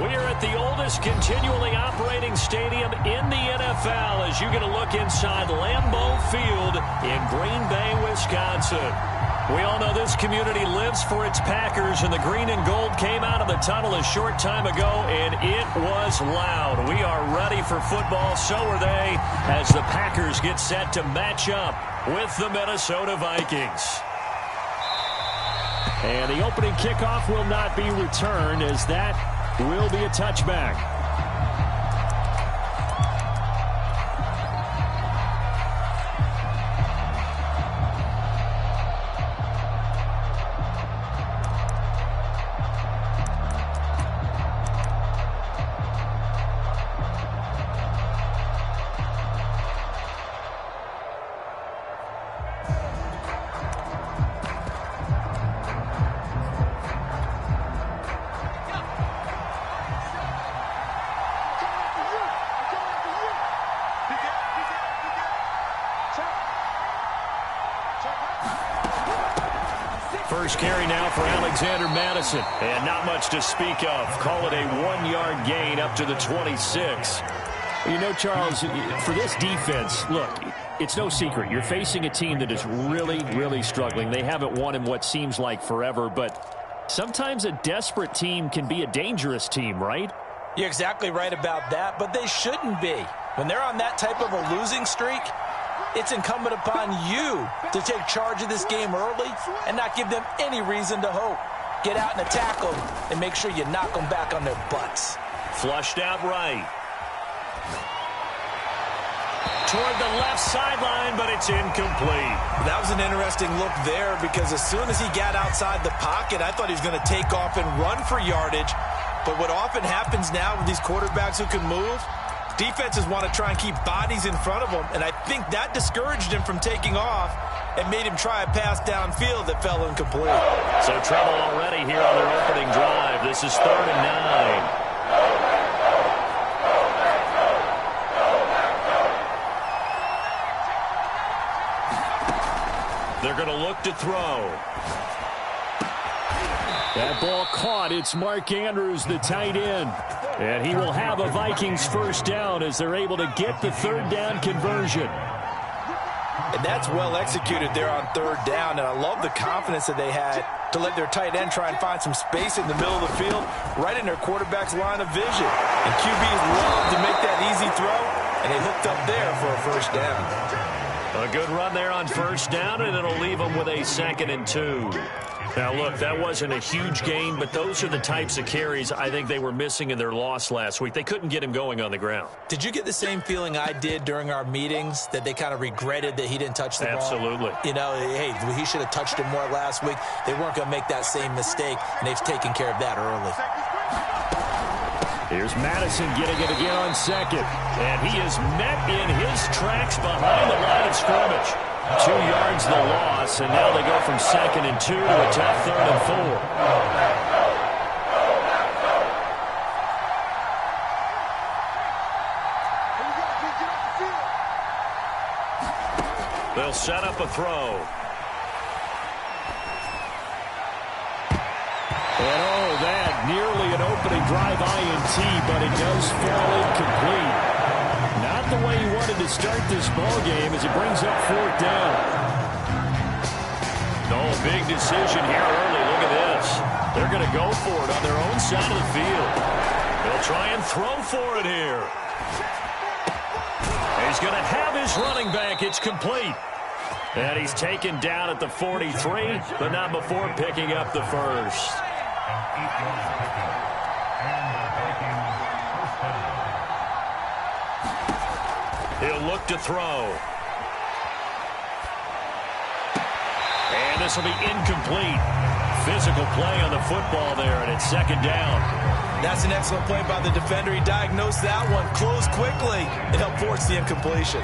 We are at the oldest continually operating stadium in the NFL as you get a look inside Lambeau Field in Green Bay, Wisconsin. We all know this community lives for its Packers, and the green and gold came out of the tunnel a short time ago, and it was loud. We are ready for football, so are they, as the Packers get set to match up with the Minnesota Vikings. And the opening kickoff will not be returned, as that will be a touchback. First carry now for Alexander Madison. And not much to speak of. Call it a 1-yard gain up to the 26. You know, Charles, for this defense, look, it's no secret. You're facing a team that is really, really struggling. They haven't won in what seems like forever, but sometimes a desperate team can be a dangerous team, right? You're exactly right about that, but they shouldn't be. When they're on that type of a losing streak, it's incumbent upon you to take charge of this game early and not give them any reason to hope. Get out and attack them and make sure you knock them back on their butts. Flushed out right. Toward the left sideline, but it's incomplete. That was an interesting look there because as soon as he got outside the pocket, I thought he was going to take off and run for yardage. But what often happens now with these quarterbacks who can move, defenses want to try and keep bodies in front of him, and I think that discouraged him from taking off and made him try a pass downfield that fell incomplete. So trouble already here on their opening drive. This is 3rd and 9. They're going to look to throw. That ball caught. It's Mark Andrews, the tight end. And he will have a Vikings first down as they're able to get the 3rd down conversion. And that's well executed there on 3rd down. And I love the confidence that they had to let their tight end try and find some space in the middle of the field, right in their quarterback's line of vision. And QBs love to make that easy throw, and they hooked up there for a first down. A good run there on 1st down, and it'll leave them with a 2nd and 2. Now, look, that wasn't a huge gain, but those are the types of carries I think they were missing in their loss last week. They couldn't get him going on the ground. Did you get the same feeling I did during our meetings, that they kind of regretted that he didn't touch the ball? Absolutely. You know, hey, he should have touched it more last week. They weren't going to make that same mistake, and they've taken care of that early. Here's Madison getting it again on 2nd. And he is met in his tracks behind the line of scrimmage. 2 yards the loss, and now they go from 2nd and 2 to a tough 3rd and 4. They'll set up a throw. And oh, that nearly an opening drive INT, but it does fall incomplete. Not the way he wanted to start this ball game as it brings up 4th down. No, big decision here early. Look at this. They're going to go for it on their own side of the field. They'll try and throw for it here. He's going to have his running back. It's complete. And he's taken down at the 43, but not before picking up the first. He'll look to throw. And this will be incomplete. Physical play on the football there, and it's 2nd down. That's an excellent play by the defender. He diagnosed that one, closed quickly, and helped force the incompletion.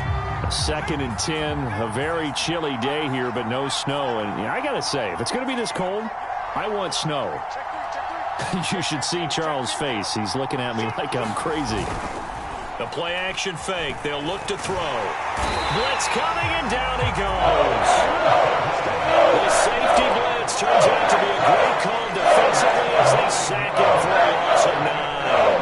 2nd and 10, a very chilly day here, but no snow. And I got to say, if it's going to be this cold, I want snow. You should see Charles' face. He's looking at me like I'm crazy. The play-action fake. They'll look to throw. Blitz coming, and down he goes. The safety blitz turns out to be a great call defensively as they sack him for a loss of 9.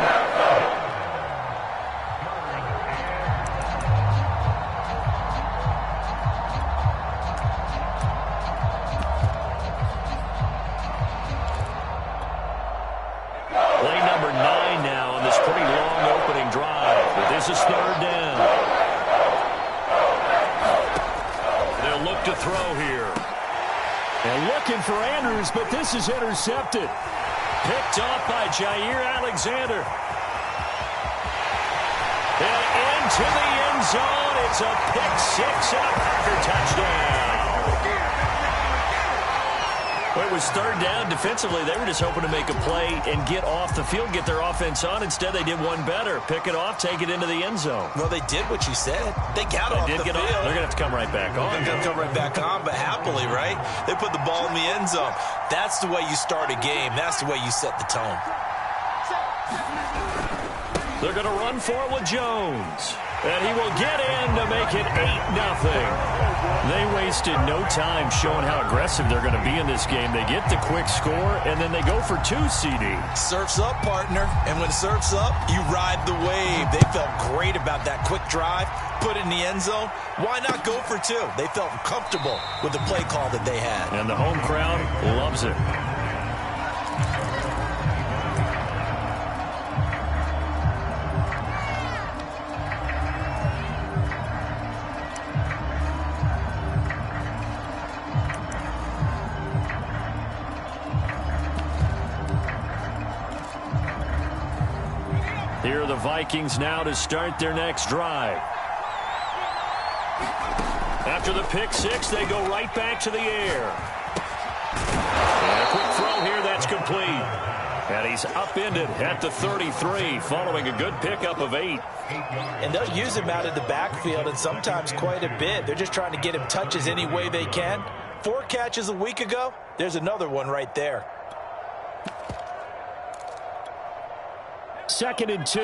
This is third down. They'll look to throw here. And looking for Andrews, but this is intercepted. Picked off by Jair Alexander. And into the end zone. It's a pick six and a Packer touchdown. Well, it was third down. Defensively, they were just hoping to make a play and get off the field, get their offense on. Instead, they did one better. Pick it off, take it into the end zone. Well, they did what you said. They got off the field. They're going to have to come right back on. They're going to come right back on, but happily, right? They put the ball in the end zone. That's the way you start a game. That's the way you set the tone. They're going to run for it with Jones. And he will get in to make it 8-0. They wasted no time showing how aggressive they're going to be in this game. They get the quick score, and then they go for 2, CD. Surf's up, partner. And when surf's up, you ride the wave. They felt great about that quick drive, put it in the end zone. Why not go for 2? They felt comfortable with the play call that they had. And the home crowd loves it. Here are the Vikings now to start their next drive. After the pick six, they go right back to the air. And a quick throw here, that's complete. And he's upended at the 33, following a good pickup of 8. And they'll use him out of the backfield, and sometimes quite a bit. They're just trying to get him touches any way they can. 4 catches a week ago, there's another one right there. 2nd and 2.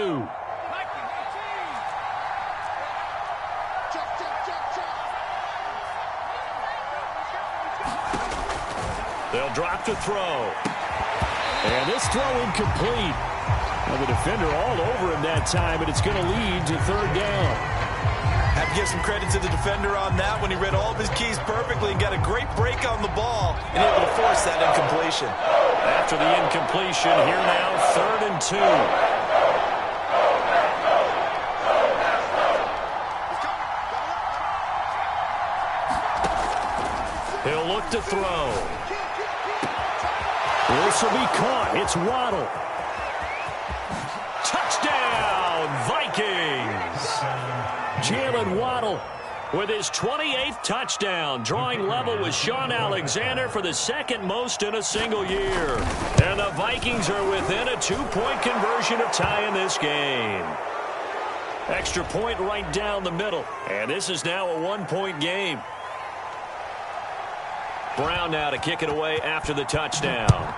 They'll drop to throw. And this throw incomplete. And the defender all over him that time, and it's going to lead to 3rd down. Have to give some credit to the defender on that when he read all of his keys perfectly and got a great break on the ball and able to force that incompletion. After the incompletion, here now, 3rd and 2. He'll look to throw. This will be caught. It's Waddle. Touchdown, Vikings. Jalen Waddle with his 28th touchdown, drawing level with Shaun Alexander for the 2nd most in a single year. And the Vikings are within a 2-point conversion of tying this game. Extra point right down the middle. And this is now a 1-point game. Brown now to kick it away after the touchdown.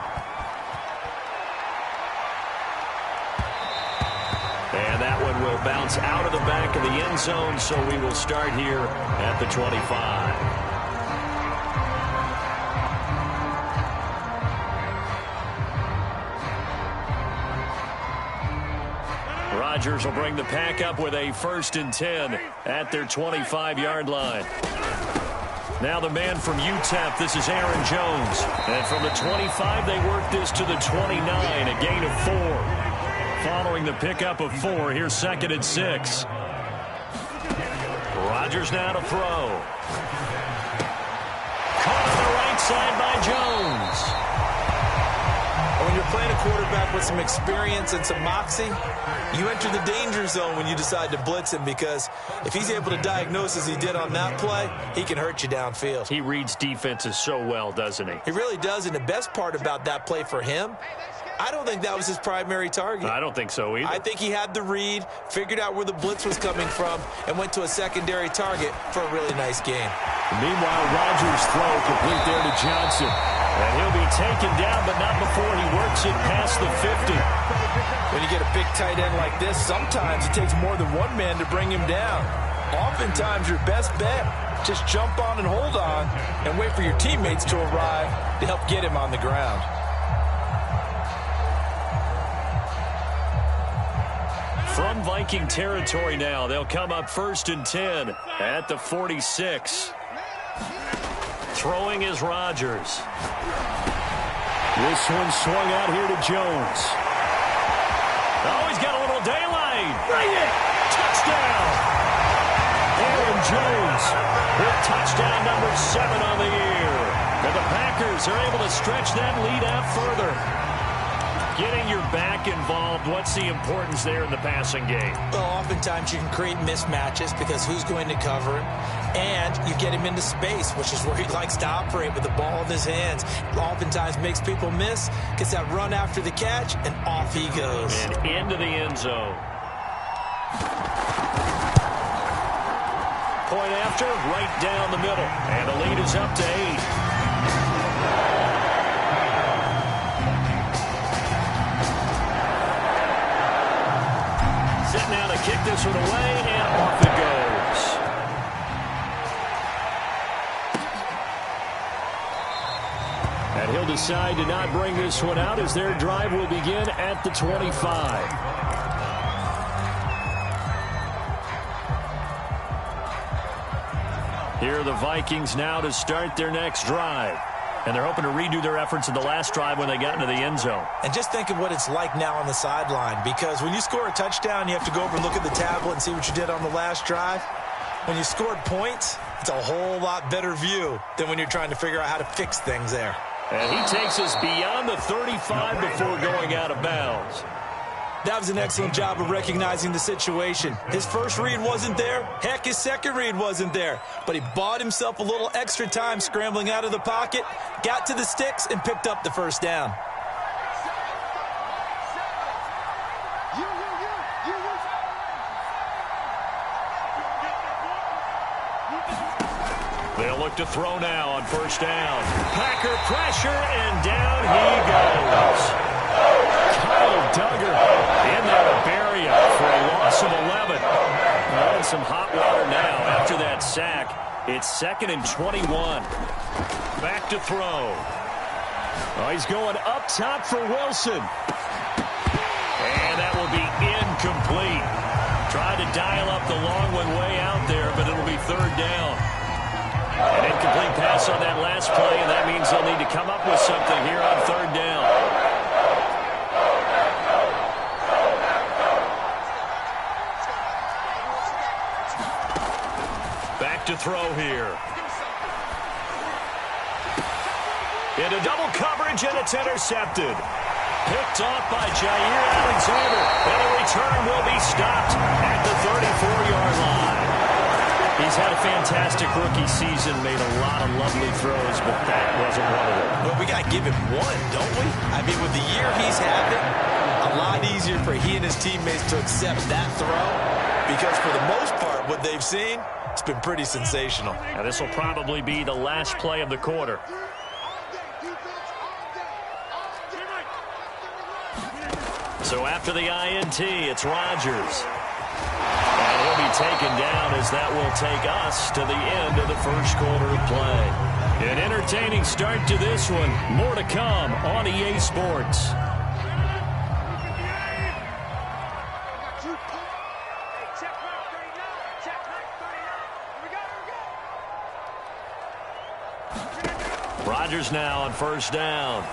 And that one will bounce out of the back of the end zone, so we will start here at the 25. Rodgers will bring the pack up with a 1st and 10 at their 25-yard line. Now the man from UTEP, this is Aaron Jones. And from the 25, they work this to the 29, a gain of 4. Following the pickup of 4, here's 2nd and 6. Rodgers now to throw. Caught on the right side by Jones. When you're playing a quarterback with some experience and some moxie, you enter the danger zone when you decide to blitz him, because if he's able to diagnose as he did on that play, he can hurt you downfield. He reads defenses so well, doesn't he? He really does, and the best part about that play for him, I don't think that was his primary target. I don't think so either. I think he had the read, figured out where the blitz was coming from, and went to a secondary target for a really nice game. Meanwhile, Rodgers' throw complete there to Johnson. And he'll be taken down, but not before he works it past the 50. When you get a big tight end like this, sometimes it takes more than one man to bring him down. Oftentimes, your best bet, just jump on and hold on and wait for your teammates to arrive to help get him on the ground. From Viking territory now, they'll come up 1st and 10 at the 46. Throwing is Rodgers. This one swung out here to Jones. Oh, he's got a little daylight. Bring it! Touchdown! touchdown. Aaron Jones with touchdown number 7 on the year. And the Packers are able to stretch that lead out further. Getting your back involved, what's the importance there in the passing game? Well, oftentimes you can create mismatches because who's going to cover him? And you get him into space, which is where he likes to operate with the ball in his hands. Oftentimes makes people miss, gets that run after the catch, and off he goes. And into the end zone. Point after, right down the middle. And the lead is up to 8. Set now to kick this one away, and off it goes. And he'll decide to not bring this one out as their drive will begin at the 25. Here are the Vikings now to start their next drive. And they're hoping to redo their efforts in the last drive when they got into the end zone. And just think of what it's like now on the sideline, because when you score a touchdown, you have to go over and look at the tablet and see what you did on the last drive. When you scored points, it's a whole lot better view than when you're trying to figure out how to fix things there. And he takes us beyond the 35 before going out of bounds. That was an excellent job of recognizing the situation. His first read wasn't there. Heck, his second read wasn't there. But he bought himself a little extra time scrambling out of the pocket, got to the sticks, and picked up the first down. They'll look to throw now on first down. Packer pressure, and down he goes. Kyle Duggar in there to bury him for a loss of 11. Well, in some hot water now after that sack. It's 2nd and 21. Back to throw. Oh, he's going up top for Wilson. And that will be incomplete. Tried to dial up the long one way out there, but it'll be 3rd down. An incomplete pass on that last play, and that means they'll need to come up with something here on 3rd down. Back to throw here. Into double coverage, and it's intercepted. Picked off by Jair Alexander, and a return will be stopped at the 34-yard line. He's had a fantastic rookie season, made a lot of lovely throws, but that wasn't one of them. Well, we got to give him one, don't we? I mean, with the year he's having, a lot easier for he and his teammates to accept that throw, because for the most part, what they've seen, it's been pretty sensational. Now, this will probably be the last play of the quarter. So after the INT, it's Rodgers. And he'll be taken down as that will take us to the end of the first quarter of play. An entertaining start to this one. More to come on EA Sports. Rodgers now on first down.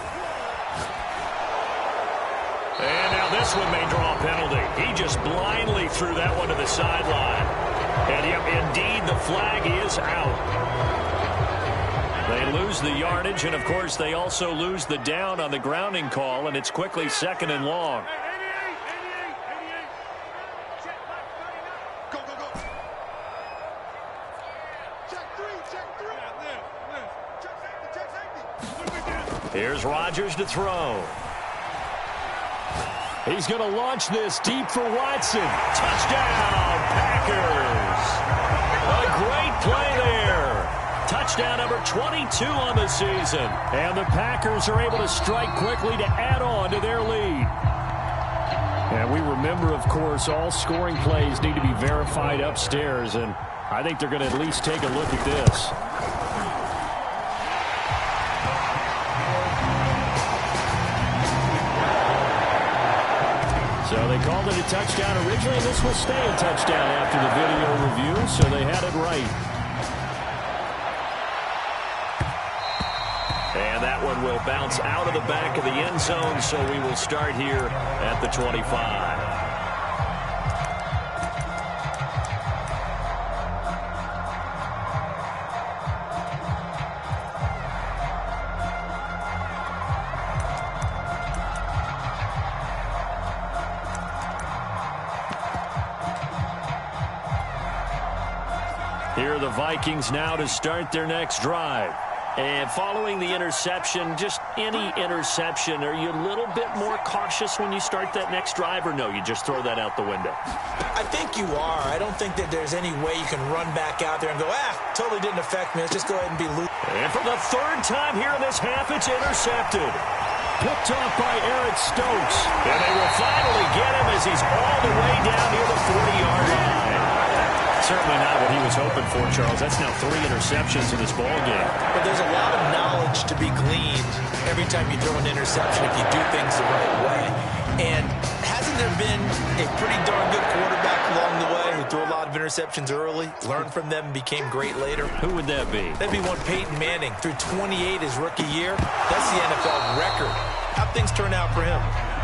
And now this one may draw a penalty. He just blindly threw that one to the sideline. And yep, indeed, the flag is out. They lose the yardage, and of course, they also lose the down on the grounding call, and it's quickly 2nd and long. Here's Rodgers to throw. He's going to launch this deep for Watson. Touchdown, Packers. A great play there. Touchdown number 22 on the season. And the Packers are able to strike quickly to add on to their lead. And we remember, of course, all scoring plays need to be verified upstairs. And I think they're going to at least take a look at this. So they called it a touchdown originally, and this will stay a touchdown after the video review, so they had it right. And that one will bounce out of the back of the end zone, so we will start here at the 25. Here are the Vikings now to start their next drive. And following the interception, just any interception, are you a little bit more cautious when you start that next drive, or no, you just throw that out the window? I think you are. I don't think that there's any way you can run back out there and go, totally didn't affect me. Let's just go ahead and be loose. And for the third time here in this half, it's intercepted. Picked off by Eric Stokes. And they will finally get him as he's all the way down near the 40-yard line. Certainly not what he was hoping for, Charles. That's now 3 interceptions in this ball game. But there's a lot of knowledge to be gleaned every time you throw an interception if you do things the right way. And hasn't there been a pretty darn good quarterback along the way who threw a lot of interceptions early, learned from them, and became great later? Who would that be? That'd be one Peyton Manning. Threw 28 his rookie year. That's the NFL record. How'd things turn out for him?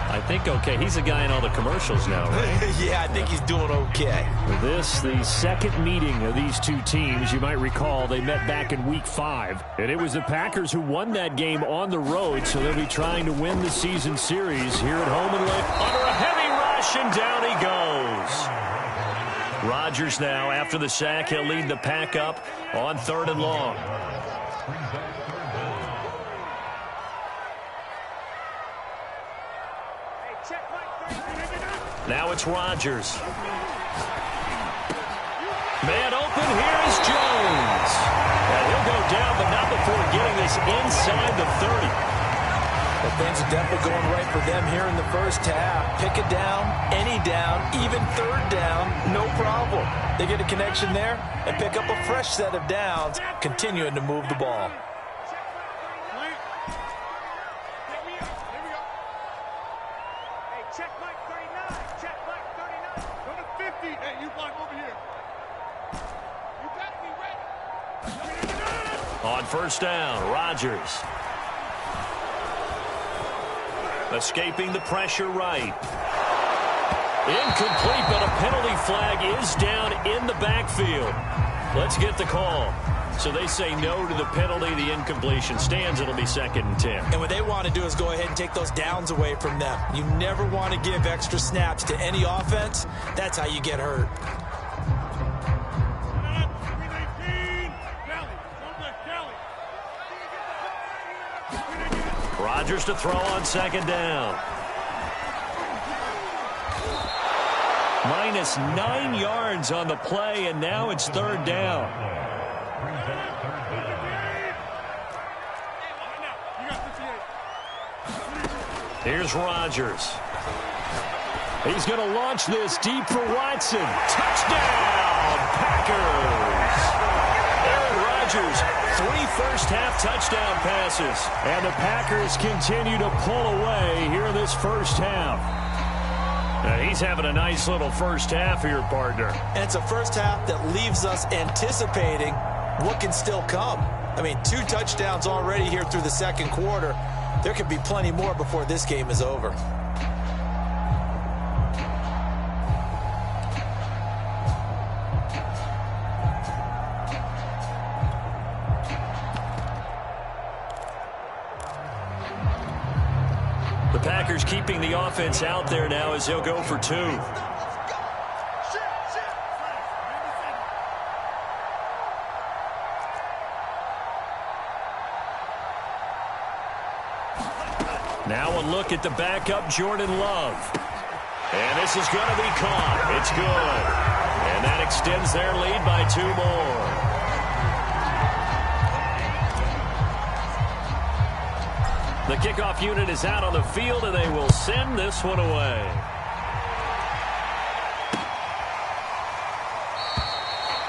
I think okay. He's a guy in all the commercials now, right? Yeah, I think he's doing okay. This, the second meeting of these two teams. You might recall they met back in Week 5. And it was the Packers who won that game on the road, so they'll be trying to win the season series here at home and late. Under a heavy rush, and down he goes. Rodgers now, after the sack, he'll lead the pack up on 3rd and long. Now it's Rodgers. Man open, here is Jones. And he'll go down, but not before getting this inside the 30. Well, things are definitely going right for them here in the first half. Pick a down, any down, even 3rd down, no problem. They get a connection there and pick up a fresh set of downs, continuing to move the ball. On 1st down, Rodgers. Escaping the pressure right. Incomplete, but a penalty flag is down in the backfield. Let's get the call. So they say no to the penalty. The incompletion stands. It'll be 2nd and 10. And what they want to do is go ahead and take those downs away from them. You never want to give extra snaps to any offense. That's how you get hurt. Rodgers to throw on 2nd down. Minus 9 yards on the play, and now it's 3rd down. Here's Rodgers. He's going to launch this deep for Watson. Touchdown, Packers! Aaron Rodgers, 3 first-half touchdown passes. And the Packers continue to pull away here in this first half. He's having a nice little first half here, partner. And it's a first half that leaves us anticipating what can still come. I mean, 2 touchdowns already here through the 2nd quarter. There could be plenty more before this game is over. The Packers keeping the offense out there now as they'll go for 2. Now a look at the backup, Jordan Love. And this is going to be caught. It's good. And that extends their lead by 2 more. The kickoff unit is out on the field, and they will send this one away.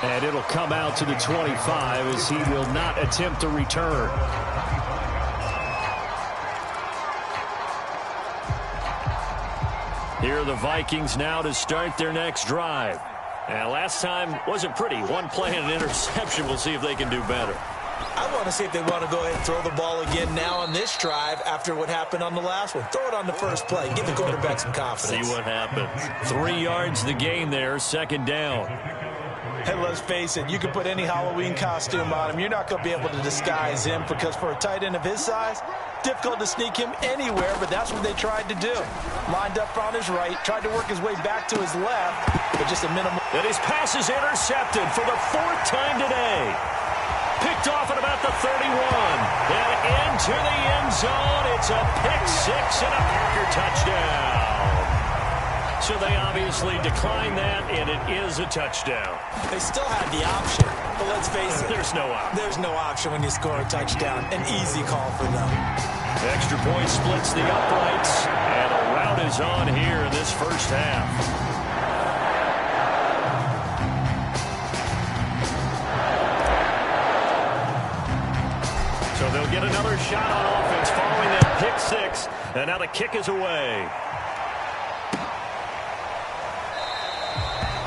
And it'll come out to the 25 as he will not attempt to return. Here are the Vikings now to start their next drive. And last time wasn't pretty. 1 play and an interception. We'll see if they can do better. I want to see if they want to go ahead and throw the ball again now on this drive after what happened on the last one. Throw it on the first play. Give the quarterback some confidence. See what happens. 3 yards the gain there, 2nd down. Hey, let's face it, you can put any Halloween costume on him. You're not going to be able to disguise him because for a tight end of his size, difficult to sneak him anywhere, but that's what they tried to do. Lined up on his right, tried to work his way back to his left, but just a minimal. And his pass is intercepted for the 4th time today. Picked off at about the 31. And into the end zone. It's a pick 6 and a Packer touchdown. So they obviously declined that, and it is a touchdown. They still had the option, but let's face it. There's no option. There's no option when you score a touchdown. An easy call for them. Extra point splits the uprights, and a rout is on here in this first half. So they'll get another shot on offense following that pick 6, and now the kick is away.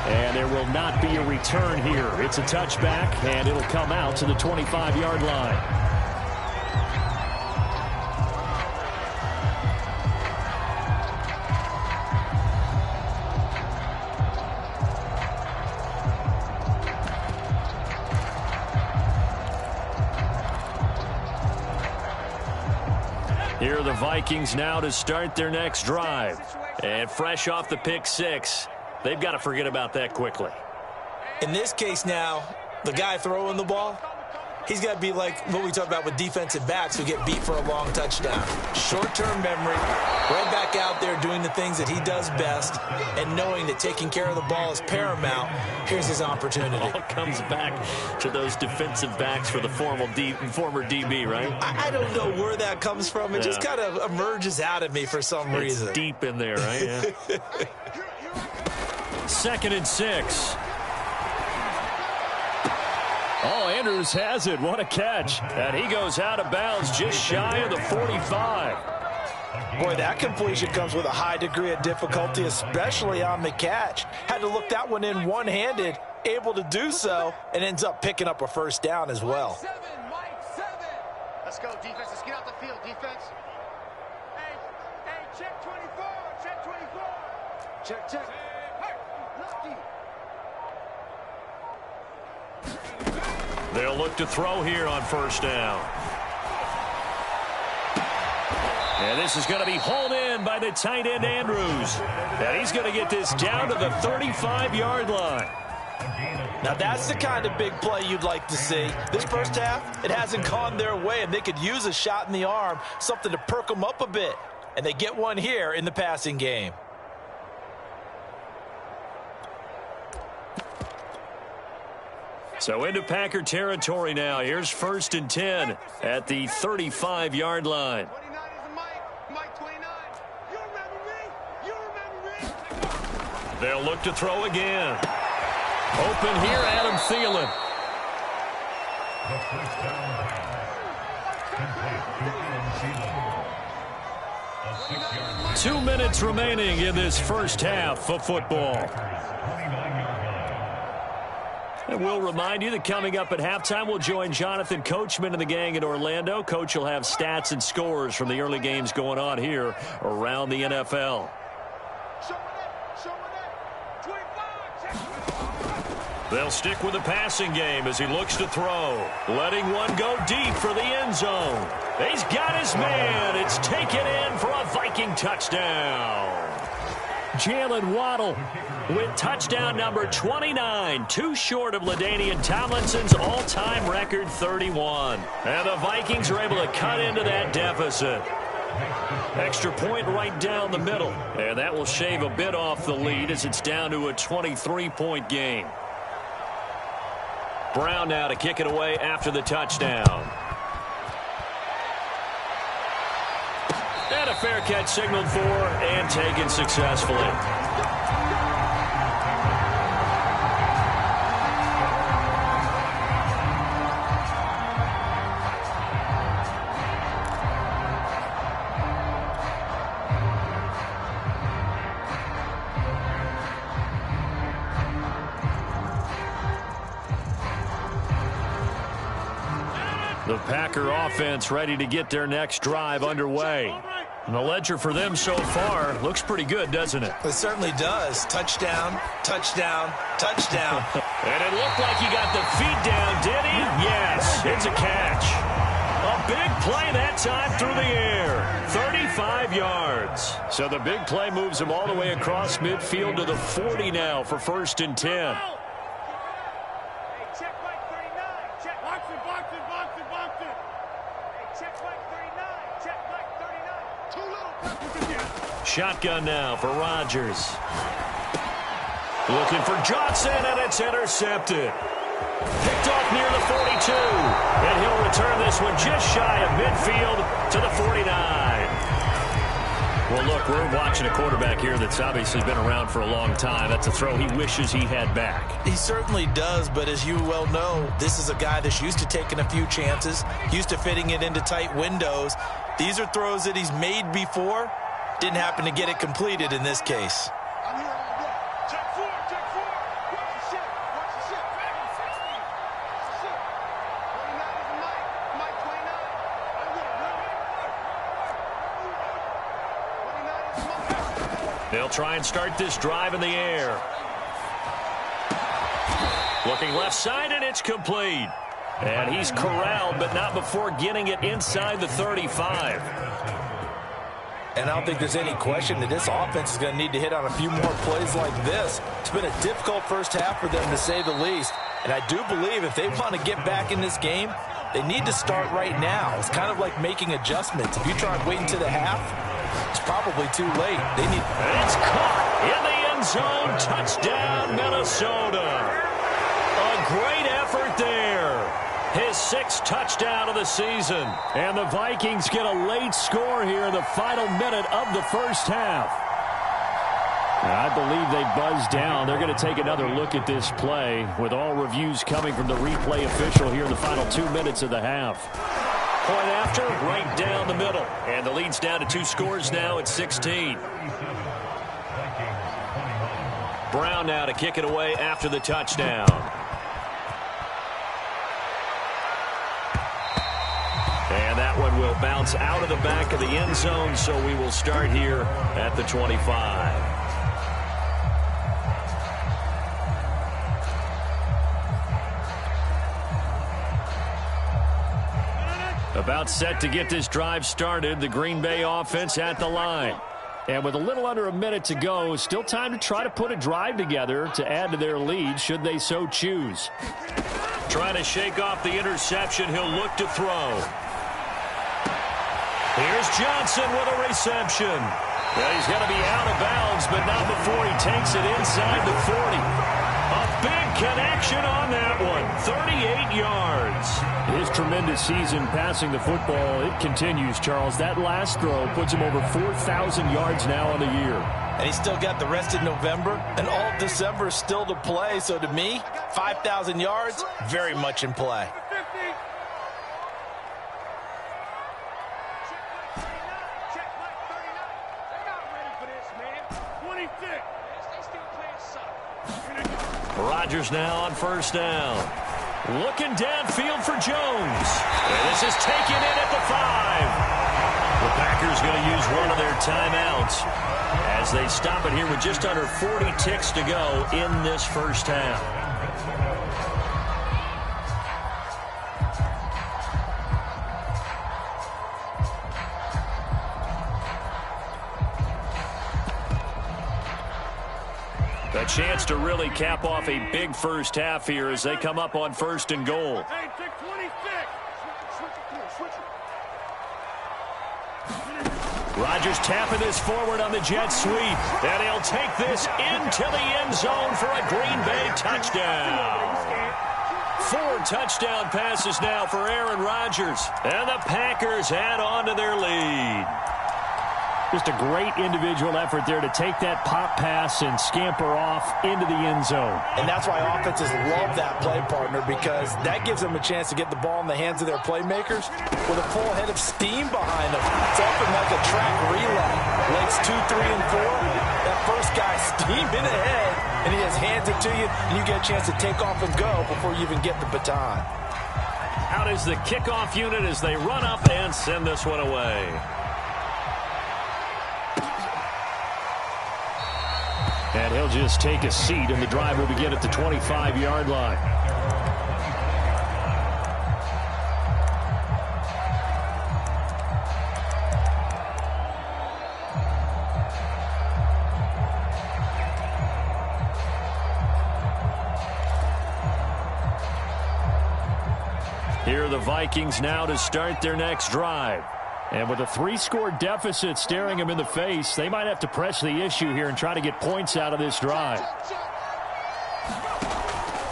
And there will not be a return here. It's a touchback, and it'll come out to the 25-yard line. Here are the Vikings now to start their next drive. And fresh off the pick 6. They've got to forget about that quickly. In this case now, the guy throwing the ball, he's got to be like what we talk about with defensive backs who get beat for a long touchdown. Short-term memory, right back out there doing the things that he does best, and knowing that taking care of the ball is paramount. Here's his opportunity. All comes back to those defensive backs for the former DB, right? I don't know where that comes from. It just kind of emerges out of me for some reason. It's deep in there, right? Yeah. 2nd and 6. Oh, Andrews has it. What a catch. And he goes out of bounds just shy of the 45. Boy, that completion comes with a high degree of difficulty, especially on the catch. Had to look that one in one-handed, able to do so, and ends up picking up a first down as well. Mike 7. Let's go, defense. Let's get out the field, defense. Hey, check 24. Check 24. Check. They'll look to throw here on first down. And this is going to be hauled in by the tight end, Andrews. And he's going to get this down to the 35-yard line. Now, that's the kind of big play you'd like to see. This first half, it hasn't gone their way, and they could use a shot in the arm, something to perk them up a bit. And they get one here in the passing game. So into Packer territory now. Here's 1st and 10 at the 35-yard line. 29 is Mike 29. You remember me? They'll look to throw again. Open here, Adam Thielen. 2 minutes remaining in this first half of football. And we'll remind you that coming up at halftime, we'll join Jonathan Coachman and the gang in Orlando. Coach will have stats and scores from the early games going on here around the NFL. They'll stick with the passing game as he looks to throw. Letting one go deep for the end zone. He's got his man. It's taken in for a Viking touchdown. Jalen Waddle with touchdown number 29, too short of LaDainian Tomlinson's all-time record 31. And the Vikings are able to cut into that deficit. Extra point right down the middle. And that will shave a bit off the lead as it's down to a 23-point game. Brown now to kick it away after the touchdown. And a fair catch signaled for and taken successfully. The Packer offense ready to get their next drive underway. And the ledger for them so far looks pretty good, doesn't it? It certainly does. Touchdown, touchdown, touchdown. And it looked like he got the feet down, did he? Yes, it's a catch. A big play that time through the air. 35 yards. So the big play moves him all the way across midfield to the 40 now for 1st and 10. Shotgun now for Rodgers. Looking for Johnson, and it's intercepted. Picked off near the 42. And he'll return this one just shy of midfield to the 49. Well, look, we're watching a quarterback here that's obviously been around for a long time. That's a throw he wishes he had back. He certainly does, but as you well know, this is a guy that's used to taking a few chances, used to fitting it into tight windows. These are throws that he's made before. Didn't happen to get it completed in this case. I'm here all day. Check four. Watch the shit. Watch the shit. 60. Watch the shit. 29 is Mike 29. I'm with it. 29 is Mike. They'll try and start this drive in the air. Looking left side, and it's complete. And he's corralled, but not before getting it inside the 35. And I don't think there's any question that this offense is going to need to hit on a few more plays like this. It's been a difficult first half for them, to say the least. And I do believe if they want to get back in this game, they need to start right now. It's kind of like making adjustments. If you try and wait until the half, it's probably too late. They need. It's caught in the end zone. Touchdown, Minnesota. A great effort there. His 6th touchdown of the season. And the Vikings get a late score here in the final minute of the first half. I believe they buzzed down. They're going to take another look at this play with all reviews coming from the replay official here in the final 2 minutes of the half. Point after, right down the middle. And the lead's down to 2 scores now at 16. Brown now to kick it away after the touchdown. And that one will bounce out of the back of the end zone, so we will start here at the 25. About set to get this drive started, the Green Bay offense at the line. And with a little under a minute to go, still time to try to put a drive together to add to their lead should they so choose. Trying to shake off the interception, he'll look to throw. Here's Johnson with a reception. Well, he's going to be out of bounds, but not before he takes it inside the 40. A big connection on that one. 38 yards. His tremendous season passing the football, it continues, Charles. That last throw puts him over 4,000 yards now on the year. And he's still got the rest of November, and all of December is still to play. So to me, 5,000 yards, very much in play. Rodgers now on first down. Looking downfield for Jones. And this is taken in at the 5. The Packers going to use one of their timeouts as they stop it here with just under 40 ticks to go in this first half. A chance to really cap off a big first half here as they come up on 1st and goal. Rodgers tapping this forward on the jet sweep. And he'll take this into the end zone for a Green Bay touchdown. 4 touchdown passes now for Aaron Rodgers. And the Packers add on to their lead. Just a great individual effort there to take that pop pass and scamper off into the end zone. And that's why offenses love that play, partner, because that gives them a chance to get the ball in the hands of their playmakers with a full head of steam behind them. It's often like a track relay. Legs 2, 3, and 4. That first guy steaming ahead, and he just hands it to you, and you get a chance to take off and go before you even get the baton. Out is the kickoff unit as they run up and send this one away. And he'll just take a seat, and the drive will begin at the 25-yard line. Here are the Vikings now to start their next drive. And with a 3-score deficit staring them in the face, they might have to press the issue here and try to get points out of this drive.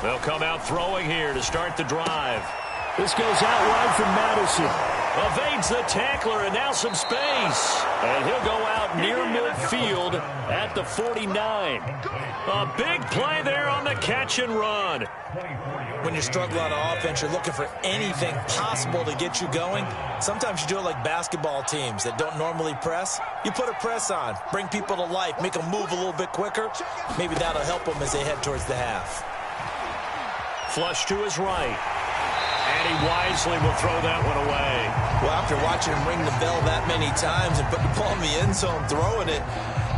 They'll come out throwing here to start the drive. This goes out wide from Madison. Evades the tackler, and now some space. And he'll go out near midfield at the 49. A big play there on the catch and run. When you struggle on offense, you're looking for anything possible to get you going. Sometimes you do it like basketball teams that don't normally press. You put a press on, bring people to life, make them move a little bit quicker. Maybe that'll help them as they head towards the half. Flush to his right. And he wisely will throw that one away. Well, after watching him ring the bell that many times and put the ball in the end zone throwing it,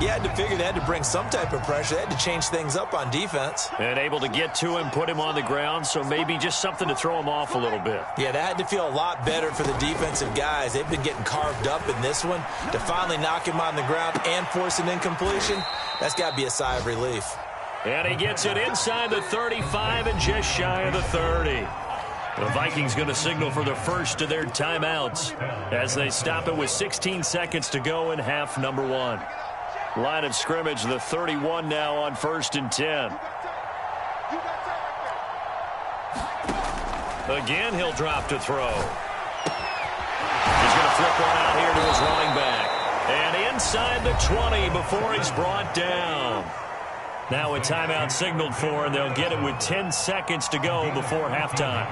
you had to figure they had to bring some type of pressure. They had to change things up on defense. And able to get to him, put him on the ground, so maybe just something to throw him off a little bit. Yeah, that had to feel a lot better for the defensive guys. They've been getting carved up in this one. To finally knock him on the ground and force an incompletion, that's got to be a sigh of relief. And he gets it inside the 35 and just shy of the 30. The Vikings going to signal for the first of their timeouts as they stop it with 16 seconds to go in half number 1. Line of scrimmage, the 31 now on 1st and 10. Again, he'll drop to throw. He's going to flip one out here to his running back. And inside the 20 before he's brought down. Now a timeout signaled for, and they'll get it with 10 seconds to go before halftime.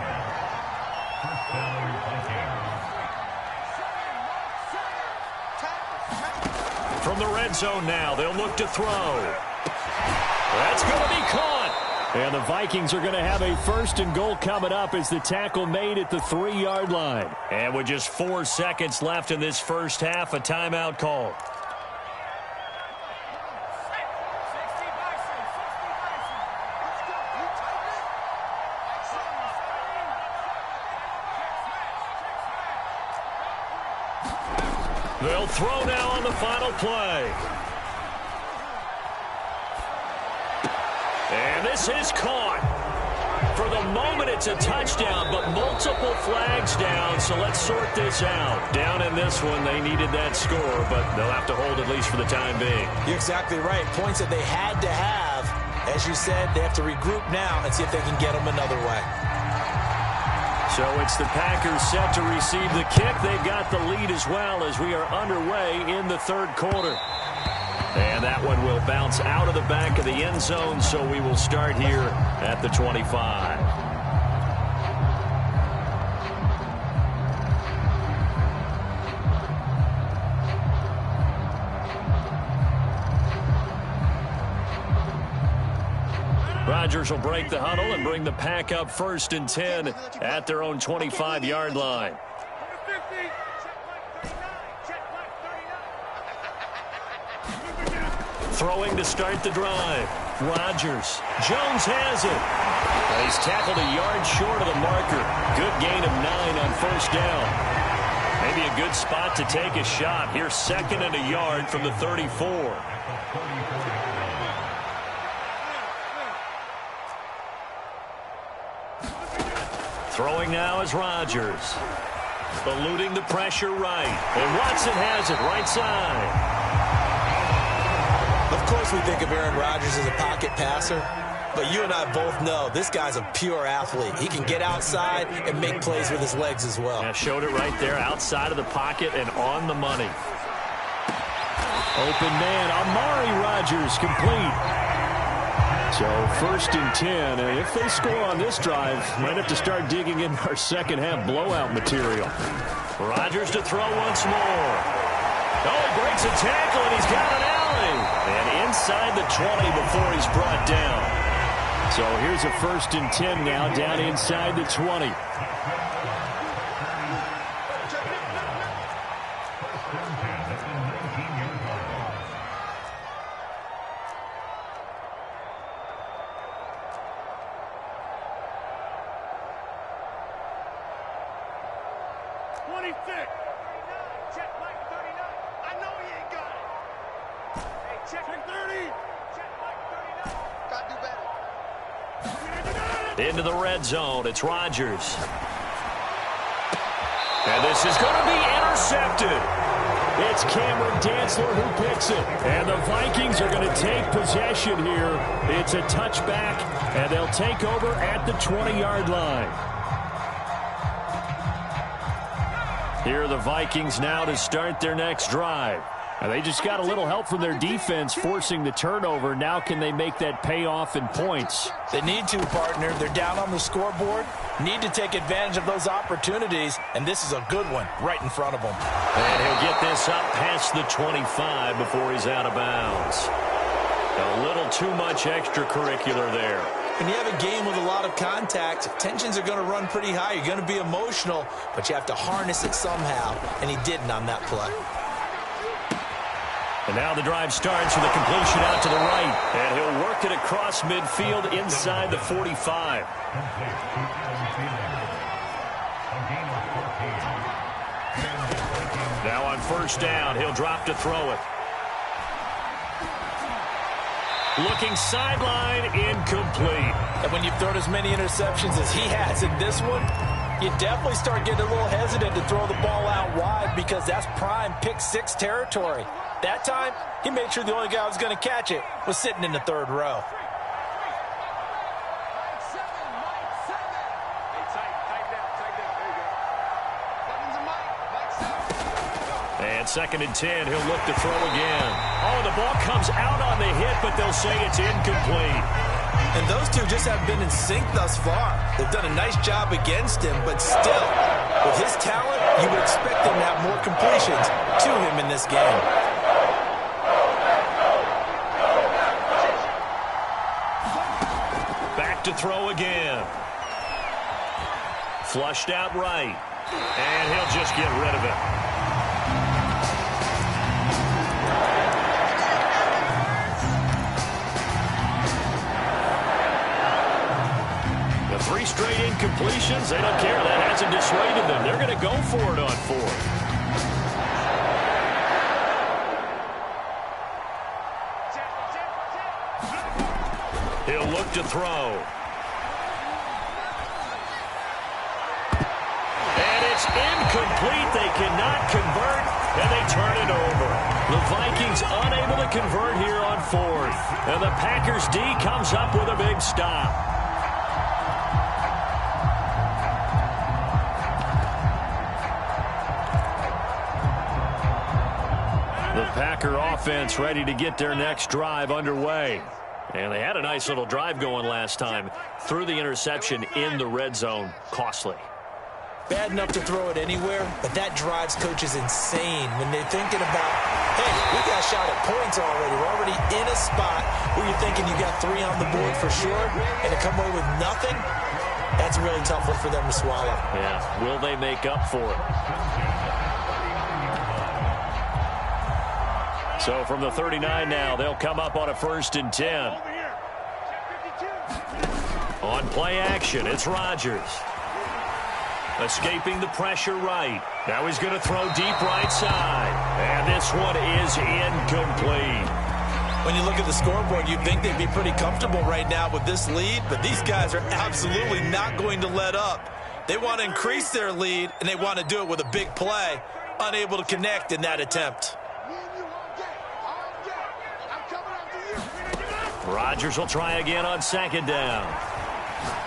From the red zone now, they'll look to throw. That's going to be caught. And the Vikings are going to have a 1st and goal coming up as the tackle made at the 3-yard line. And with just 4 seconds left in this first half, a timeout call. They'll throw now on the final play. And this is caught. For the moment, it's a touchdown, but multiple flags down, so let's sort this out. Down in this one, they needed that score, but they'll have to hold at least for the time being. You're exactly right. Points that they had to have. As you said, they have to regroup now and see if they can get them another way. So it's the Packers set to receive the kick. They've got the lead as well as we are underway in the 3rd quarter. And that one will bounce out of the back of the end zone, so we will start here at the 25. Rodgers will break the huddle and bring the Pack up 1st and 10 at their own 25-yard line. Throwing to start the drive. Rodgers. Jones has it. And he's tackled a yard short of the marker. Good gain of 9 on 1st down. Maybe a good spot to take a shot. Here's 2nd and a yard from the 34. Throwing now is Rodgers. Eluding the pressure right. And Watson has it right side. Of course we think of Aaron Rodgers as a pocket passer, but you and I both know this guy's a pure athlete. He can get outside and make plays with his legs as well. Yeah, showed it right there outside of the pocket and on the money. Open man, Amari Rodgers complete. So 1st and 10, and if they score on this drive, might have to start digging in our second half blowout material. Rodgers to throw once more. Oh, he breaks a tackle, and he's got an alley. And inside the 20 before he's brought down. So here's a 1st and 10 now, down inside the 20. Into the red zone. It's Rodgers. And this is going to be intercepted. It's Cameron Dantzler who picks it. And the Vikings are going to take possession here. It's a touchback, and they'll take over at the 20-yard line. Here are the Vikings now to start their next drive. Now they just got a little help from their defense forcing the turnover. Now can they make that pay off in points? They need to, partner. They're down on the scoreboard. Need to take advantage of those opportunities, and this is a good one right in front of them. And he'll get this up past the 25 before he's out of bounds. A little too much extracurricular there. When you have a game with a lot of contact, tensions are going to run pretty high. You're going to be emotional, but you have to harness it somehow, and he didn't on that play. And now the drive starts with a completion out to the right. And he'll work it across midfield inside the 45. Now on first down, he'll drop to throw it. Looking sideline, incomplete. And when you've thrown as many interceptions as he has in this one, you definitely start getting a little hesitant to throw the ball out wide because that's prime pick six territory. That time, he made sure the only guy who was going to catch it was sitting in the third row. And 2nd and 10, he'll look to throw again. Oh, the ball comes out on the hit, but they'll say it's incomplete. And those two just have been in sync thus far. They've done a nice job against him, but still, with his talent, you would expect him to have more completions to him in this game. Back to throw again. Flushed out right. And he'll just get rid of it. The 3 straight incompletions, they don't care. That hasn't dissuaded them. They're going to go for it on 4th. He'll look to throw. And it's incomplete. They cannot convert, and they turn it over. The Vikings unable to convert here on 4th. And the Packers D comes up with a big stop. The Packer offense ready to get their next drive underway. And they had a nice little drive going last time. Threw the interception in the red zone. Costly. Bad enough to throw it anywhere, but that drives coaches insane when they're thinking about, hey, we got a shot at points already. We're already in a spot where you're thinking you got 3 on the board for sure, and to come away with nothing, that's a really tough one for them to swallow. Yeah, will they make up for it? So from the 39 now, they'll come up on a 1st and 10. On play action, it's Rodgers. Escaping the pressure right. Now he's going to throw deep right side. And this one is incomplete. When you look at the scoreboard, you'd think they'd be pretty comfortable right now with this lead, but these guys are absolutely not going to let up. They want to increase their lead, and they want to do it with a big play. Unable to connect in that attempt. Rodgers will try again on 2nd down.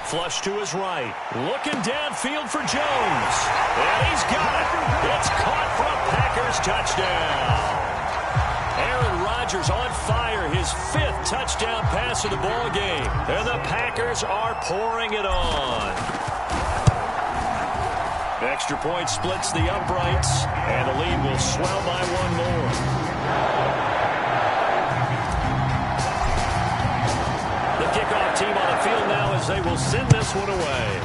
Flush to his right. Looking downfield for Jones. And he's got it. It's caught for a Packers touchdown. Aaron Rodgers on fire. His 5th touchdown pass of the ball game. And the Packers are pouring it on. Extra point splits the uprights. And the lead will swell by 1 more. Kickoff team on the field now as they will send this one away.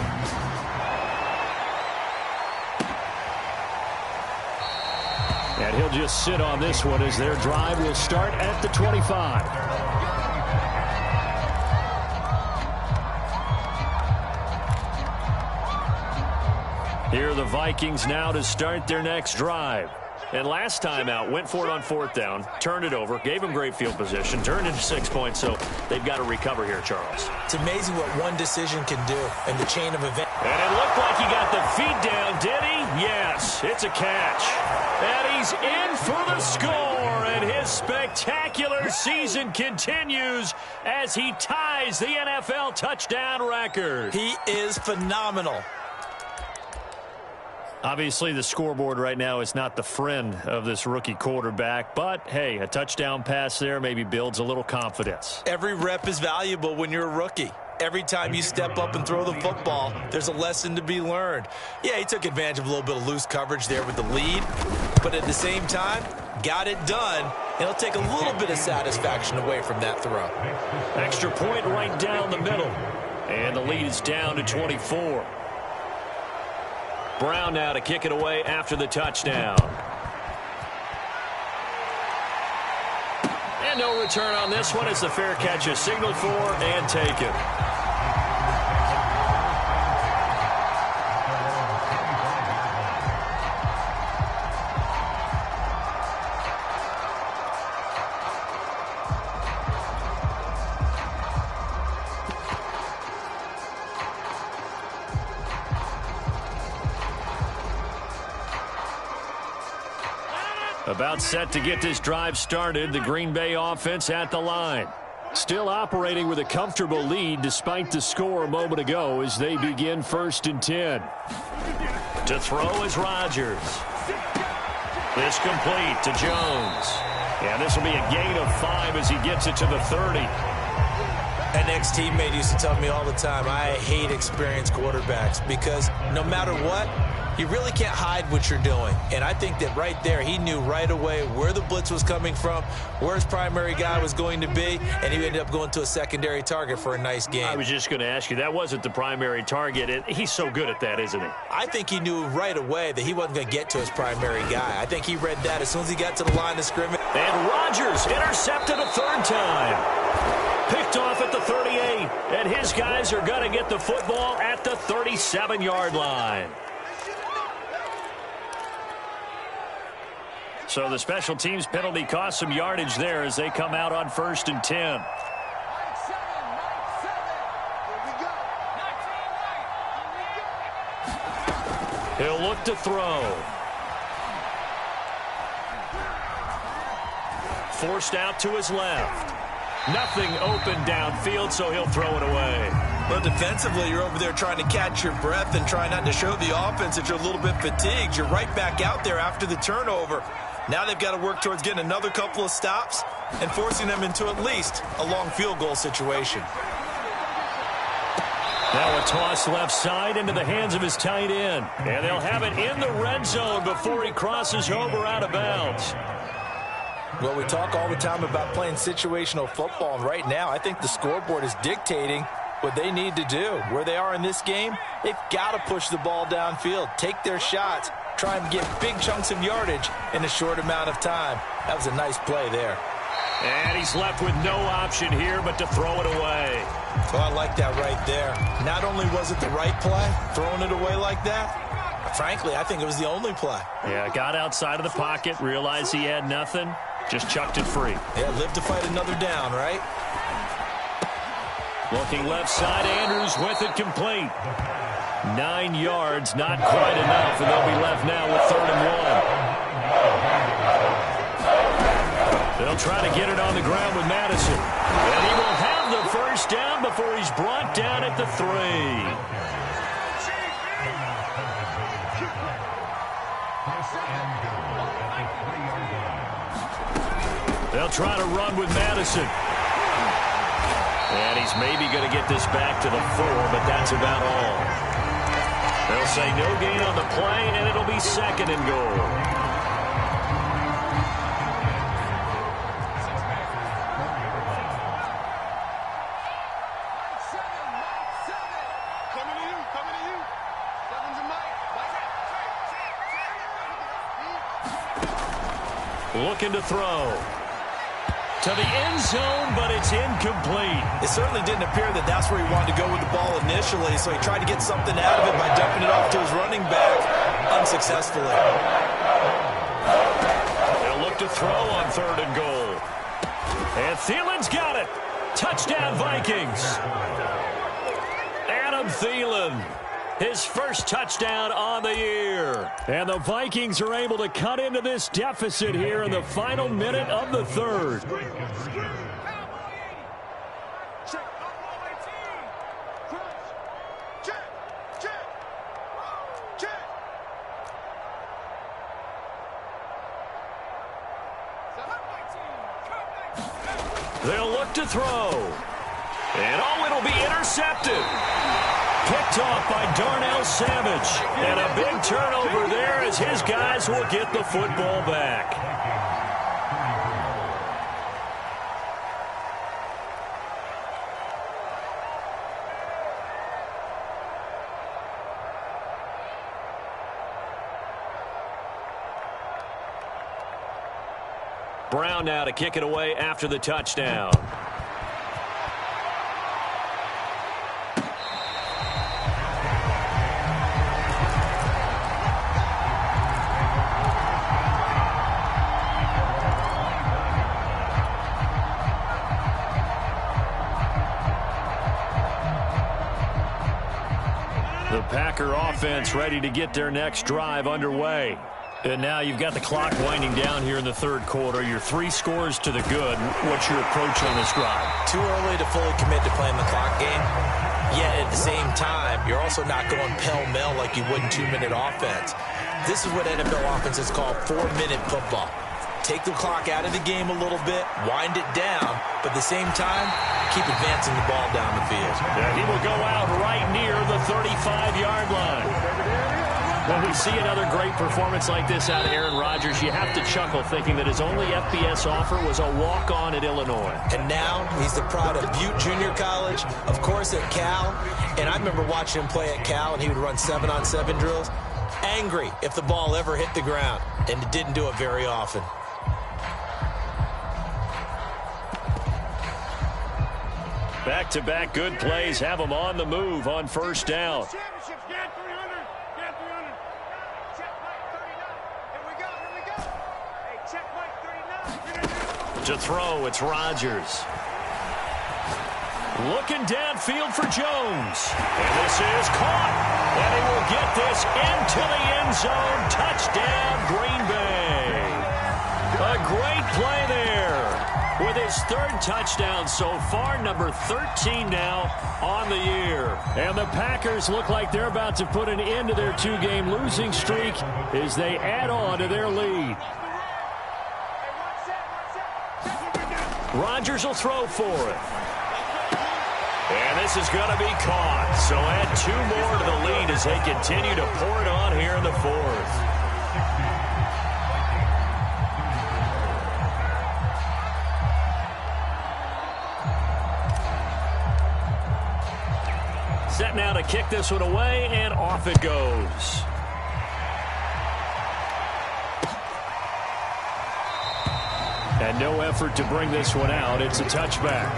And he'll just sit on this one as their drive will start at the 25. Here are the Vikings now to start their next drive. And last time out, went for it on 4th down, turned it over, gave him great field position, turned into 6 points, so they've got to recover here, Charles. It's amazing what one decision can do in the chain of events. And it looked like he got the feet down, did he? Yes, it's a catch. And he's in for the score, and his spectacular season continues as he ties the NFL touchdown record. He is phenomenal. Obviously, the scoreboard right now is not the friend of this rookie quarterback, but, hey, a touchdown pass there maybe builds a little confidence. Every rep is valuable when you're a rookie. Every time you step up and throw the football, there's a lesson to be learned. Yeah, he took advantage of a little bit of loose coverage there with the lead, but at the same time, got it done, and it'll take a little bit of satisfaction away from that throw. Extra point right down the middle, and the lead is down to 24. Brown now to kick it away after the touchdown. And no return on this one as the fair catch is signaled for and taken. About set to get this drive started, the Green Bay offense at the line. Still operating with a comfortable lead despite the score a moment ago as they begin 1st and 10. To throw is Rodgers. This complete to Jones. And this will be a gain of 5 as he gets it to the 30. An ex-teammate used to tell me all the time, I hate experienced quarterbacks because no matter what, you really can't hide what you're doing. And I think that right there, he knew right away where the blitz was coming from, where his primary guy was going to be, and he ended up going to a secondary target for a nice game. I was just going to ask you, that wasn't the primary target. And he's so good at that, isn't he? I think he knew right away that he wasn't going to get to his primary guy. I think he read that as soon as he got to the line of scrimmage. And Rodgers intercepted a 3rd time. Picked off at the 38, and his guys are going to get the football at the 37-yard line. So the special teams penalty cost some yardage there as they come out on 1st and 10. He'll look to throw. Forced out to his left. Nothing open downfield, so he'll throw it away. Well, defensively, you're over there trying to catch your breath and try not to show the offense that you're a little bit fatigued. You're right back out there after the turnover. Now they've got to work towards getting another couple of stops and forcing them into at least a long field goal situation. Now a toss left side into the hands of his tight end. And they'll have it in the red zone before he crosses over out of bounds. Well, we talk all the time about playing situational football, and right now I think the scoreboard is dictating what they need to do. Where they are in this game, they've got to push the ball downfield, take their shots, try and get big chunks of yardage in a short amount of time. That was a nice play there. And he's left with no option here but to throw it away. Well, I like that right there. Not only was it the right play, throwing it away like that, frankly, I think it was the only play. Yeah, got outside of the pocket, realized he had nothing, just chucked it free. Yeah, live to fight another down, right? Looking left side, Andrews with it complete. 9 yards, not quite enough, and they'll be left now with 3rd and 1. They'll try to get it on the ground with Madison. And he will have the 1st down before he's brought down at the 3. They'll try to run with Madison. And he's maybe going to get this back to the 4, but that's about all. They'll say no gain on the play, and it'll be 2nd and goal. Coming to you. Seven's a Mike. Looking to throw. To the end zone, but it's incomplete. It certainly didn't appear that that's where he wanted to go with the ball initially, so he tried to get something out of it by dumping it off to his running back unsuccessfully. They'll look to throw on 3rd and goal. And Thielen's got it. Touchdown, Vikings. Adam Thielen. his first touchdown on the year. And the Vikings are able to cut into this deficit here in the final minute of the third. They'll look to throw. And it'll be intercepted. Picked off by Darnell Savage. And a big turnover there as his guys will get the football back. Brown now to kick it away after the touchdown. The Packer offense ready to get their next drive underway. And now you've got the clock winding down here in the third quarter. You're 3 scores to the good. What's your approach on this drive? Too early to fully commit to playing the clock game. Yet at the same time, you're also not going pell-mell like you would in 2-minute offense. This is what NFL offenses call 4-minute football. Take the clock out of the game a little bit, wind it down, but at the same time, keep advancing the ball down the field. Yeah, he will go out right near the 35-yard line. When we see another great performance like this out of Aaron Rodgers, you have to chuckle thinking that his only FBS offer was a walk-on at Illinois. And now he's the pride of Butte Junior College, of course at Cal. And I remember watching him play at Cal, and he would run 7-on-7 drills. Angry if the ball ever hit the ground, and it didn't do it very often. Back-to-back good plays have him on the move on first down. To throw, it's Rodgers. Looking downfield for Jones. And this is caught. And he will get this into the end zone. Touchdown, Green Bay. A great play there. With his third touchdown so far, number 13 now on the year. And the Packers look like they're about to put an end to their 2-game losing streak as they add on to their lead. Rodgers will throw for it. And this is going to be caught. So add 2 more to the lead as they continue to pour it on here in the fourth. Set now to kick this one away, and off it goes. And no effort to bring this one out. It's a touchback.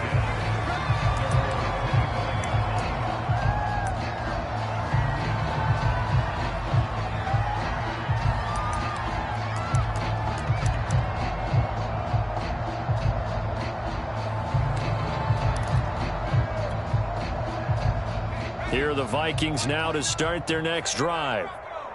Here are the Vikings now to start their next drive.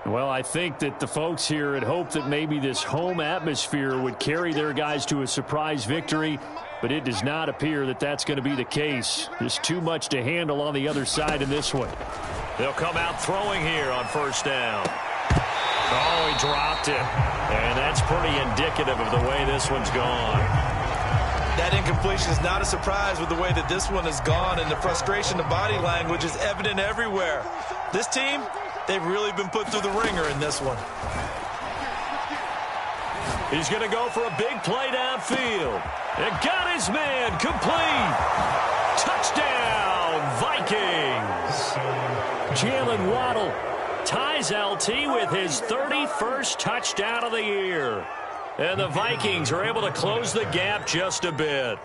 Well, I think that the folks here had hoped that maybe this home atmosphere would carry their guys to a surprise victory, but it does not appear that that's going to be the case. There's too much to handle on the other side in this one. They'll come out throwing here on first down. Oh, he dropped it. And that's pretty indicative of the way this one's gone. That incompletion is not a surprise with the way that this one has gone, and the frustration, the body language is evident everywhere. This team, they've really been put through the ringer in this one. He's going to go for a big play downfield. And got his man complete. Touchdown, Vikings. Jalen Waddle ties LT with his 31st touchdown of the year. And the Vikings are able to close the gap just a bit.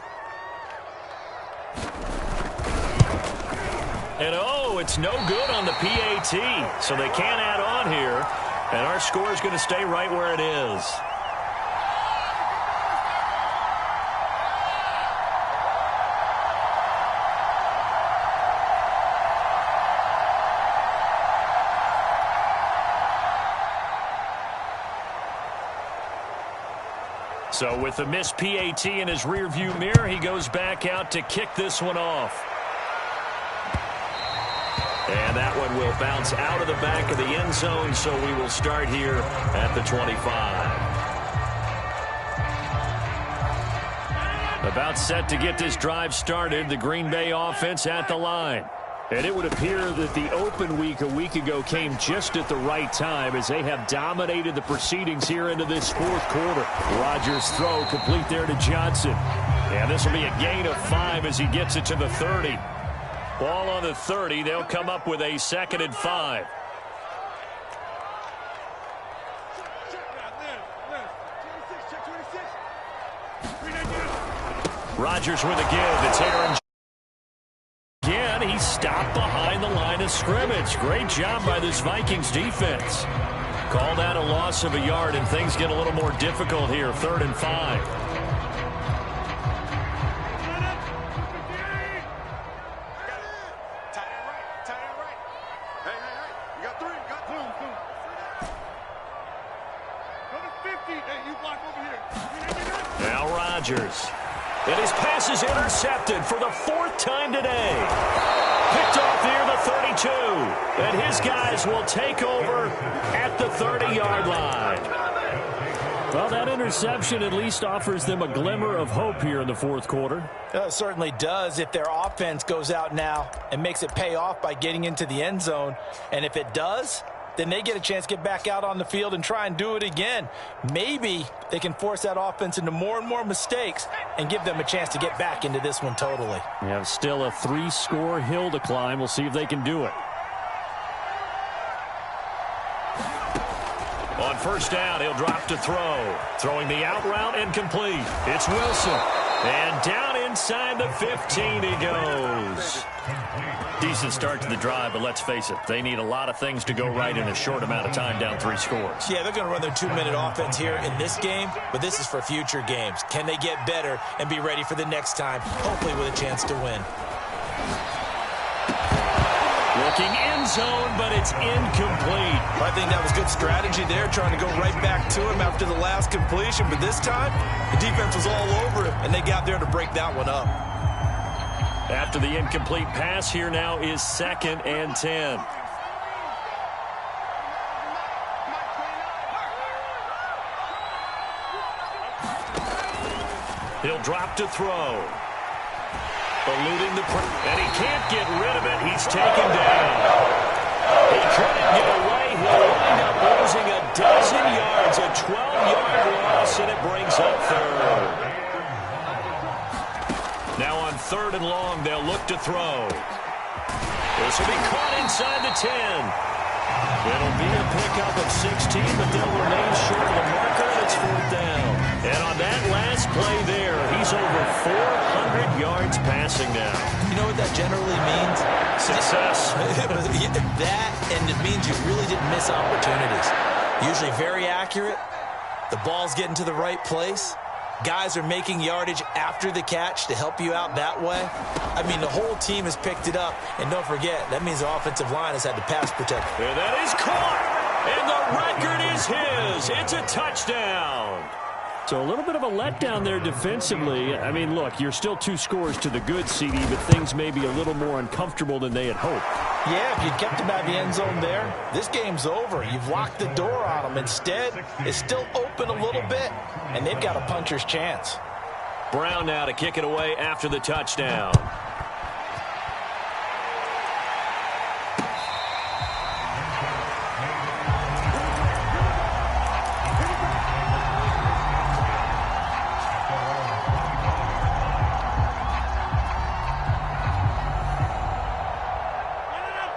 And oh, it's no good on the PAT. So they can't add on here. And our score is going to stay right where it is. So with the missed PAT in his rearview mirror, he goes back out to kick this one off. And that one will bounce out of the back of the end zone, so we will start here at the 25. About set to get this drive started, the Green Bay offense at the line. And it would appear that the open week a week ago came just at the right time as they have dominated the proceedings here into this fourth quarter. Rodgers' throw complete there to Johnson. And this will be a gain of 5 as he gets it to the 30. Ball on the 30. They'll come up with a 2nd and 5. Rodgers with a give. It's Aaron. Again, he stopped behind the line of scrimmage. Great job by this Vikings defense. Called out a loss of a yard, and things get a little more difficult here. 3rd and 5. Now Rodgers. And his pass is intercepted for the 4th time today. Picked off near the 32. And his guys will take over at the 30-yard line. Well, that interception at least offers them a glimmer of hope here in the fourth quarter. It certainly does if their offense goes out now and makes it pay off by getting into the end zone. And if it does, then they get a chance to get back out on the field and try and do it again. Maybe they can force that offense into more and more mistakes and give them a chance to get back into this one totally. We have still a 3-score hill to climb. We'll see if they can do it. On first down, he'll drop to throw. Throwing the out route incomplete. It's Wilson. And down inside the 15 he goes. Decent start to the drive, but let's face it, they need a lot of things to go right in a short amount of time, down 3 scores. Yeah, they're going to run their 2-minute offense here in this game, but this is for future games. Can they get better and be ready for the next time, hopefully with a chance to win? Looking end zone, but it's incomplete. I think that was good strategy there, trying to go right back to him after the last completion, but this time, the defense was all over him, and they got there to break that one up. After the incomplete pass, here now is 2nd and 10. He'll drop to throw. Eluding the and he can't get rid of it. He's taken down. He couldn't get away. He'll wind up losing a dozen yards, a 12-yard loss, and it brings up 3rd. Now on 3rd and long, they'll look to throw. This will be caught inside the 10. It'll be a pickup of 16, but they'll remain short of the marker, and it's 4th down. And on that last play there, he's over 400 yards passing now. You know what that generally means? Success. That, and it means you really didn't miss opportunities. Usually very accurate. The ball's getting to the right place. Guys are making yardage after the catch to help you out that way. I mean, the whole team has picked it up. And don't forget, that means the offensive line has had to pass protect. And that is caught. And the record is his. It's a touchdown. So a little bit of a letdown there defensively. I mean, look, you're still 2 scores to the good, CD, but things may be a little more uncomfortable than they had hoped. Yeah, if you'd kept him out of the end zone there, this game's over. You've locked the door on him. Instead, it's still open a little bit, and they've got a puncher's chance. Brown now to kick it away after the touchdown.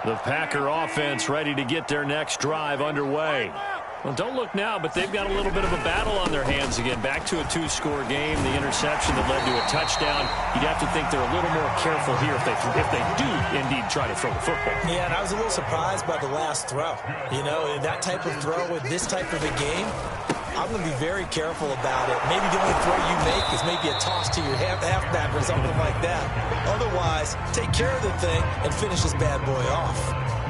The Packer offense ready to get their next drive underway. Well, don't look now, but they've got a little bit of a battle on their hands again. Back to a 2-score game. The interception that led to a touchdown. You'd have to think they're a little more careful here if they do indeed try to throw the football. Yeah, and I was a little surprised by the last throw. You know, that type of throw with this type of a game, I'm going to be very careful about it. Maybe the only throw you make is maybe a toss to your halfback or something like that. Otherwise, take care of the thing and finish this bad boy off.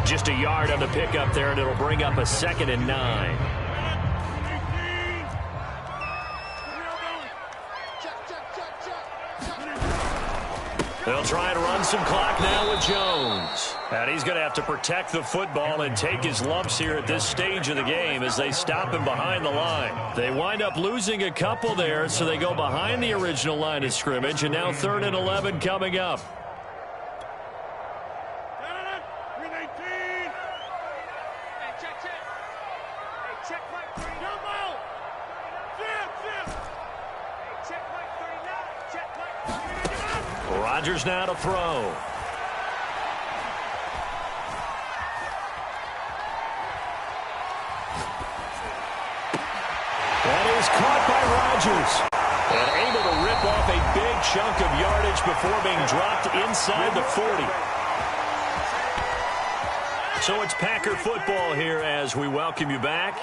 Just a yard on the pickup there, and it'll bring up a 2nd and 9. They'll try to run some clock now with Jones. And he's going to have to protect the football and take his lumps here at this stage of the game as they stop him behind the line. They wind up losing a couple there, so they go behind the original line of scrimmage, and now 3rd and 11 coming up. Rodgers now to throw. That is caught by Rodgers. And able to rip off a big chunk of yardage before being dropped inside the 40. So it's Packer football here as we welcome you back.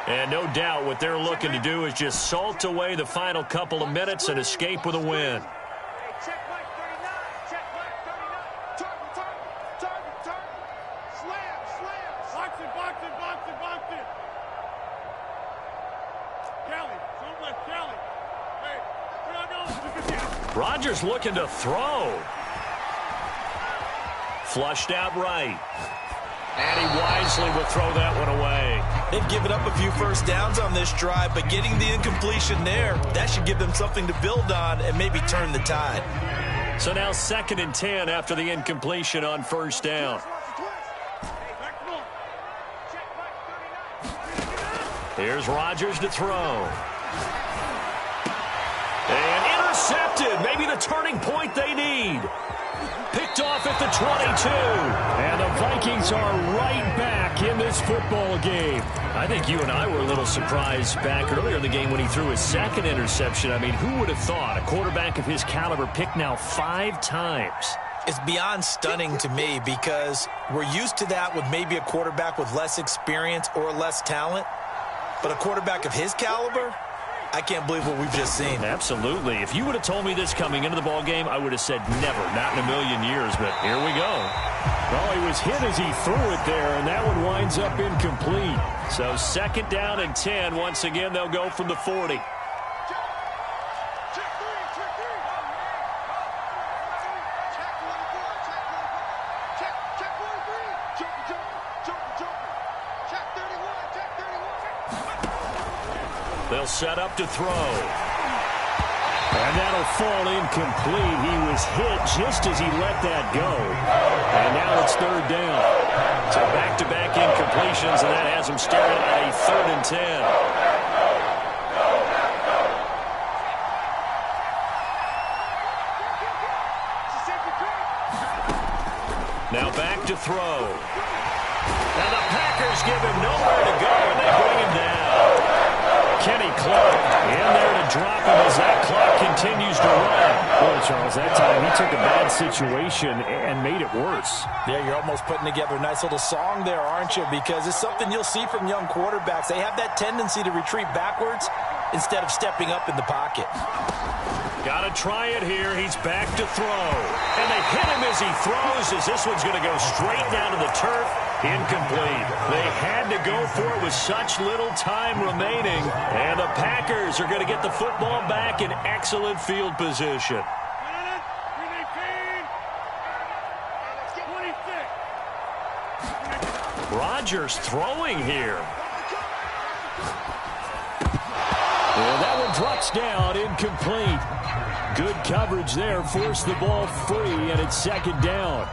And no doubt what they're looking to do is just salt away the final couple of minutes and escape with a win. Rodgers looking to throw. Flushed out right. And he wisely will throw that one away. They've given up a few first downs on this drive, but getting the incompletion there, that should give them something to build on and maybe turn the tide. So now 2nd and 10 after the incompletion on first down. Here's Rodgers to throw. And intercepted. Maybe the turning point they need. Picked off at the 22. And the Vikings are right back in this football game. I think you and I were a little surprised back earlier in the game when he threw his 2nd interception. I mean, who would have thought a quarterback of his caliber picked now 5 times? It's beyond stunning to me because we're used to that with maybe a quarterback with less experience or less talent. But a quarterback of his caliber, I can't believe what we've just seen. Absolutely. If you would have told me this coming into the ball game, I would have said never, not in a million years. But here we go. Well, he was hit as he threw it there, and that one winds up incomplete. So 2nd down and 10. Once again, they'll go from the 40. They'll set up to throw. And that'll fall incomplete. He was hit just as he let that go. And now it's 3rd down. So back-to-back incompletions, and that has him staring at a 3rd and 10. Now back to throw. And the Packers give him nowhere to go, and they bring him down. Kenny Clark in there to drop him as that clock continues to run. Boy, Charles, that time he took a bad situation and made it worse. Yeah, you're almost putting together a nice little song there, aren't you? Because it's something you'll see from young quarterbacks. They have that tendency to retreat backwards instead of stepping up in the pocket. Got to try it here. He's back to throw. And they hit him as he throws, as this one's going to go straight down to the turf. Incomplete. They had to go for it with such little time remaining. And the Packers are going to get the football back in excellent field position. Rodgers throwing here. And that one drops down, incomplete. Good coverage there, forced the ball free, and it's 2nd down.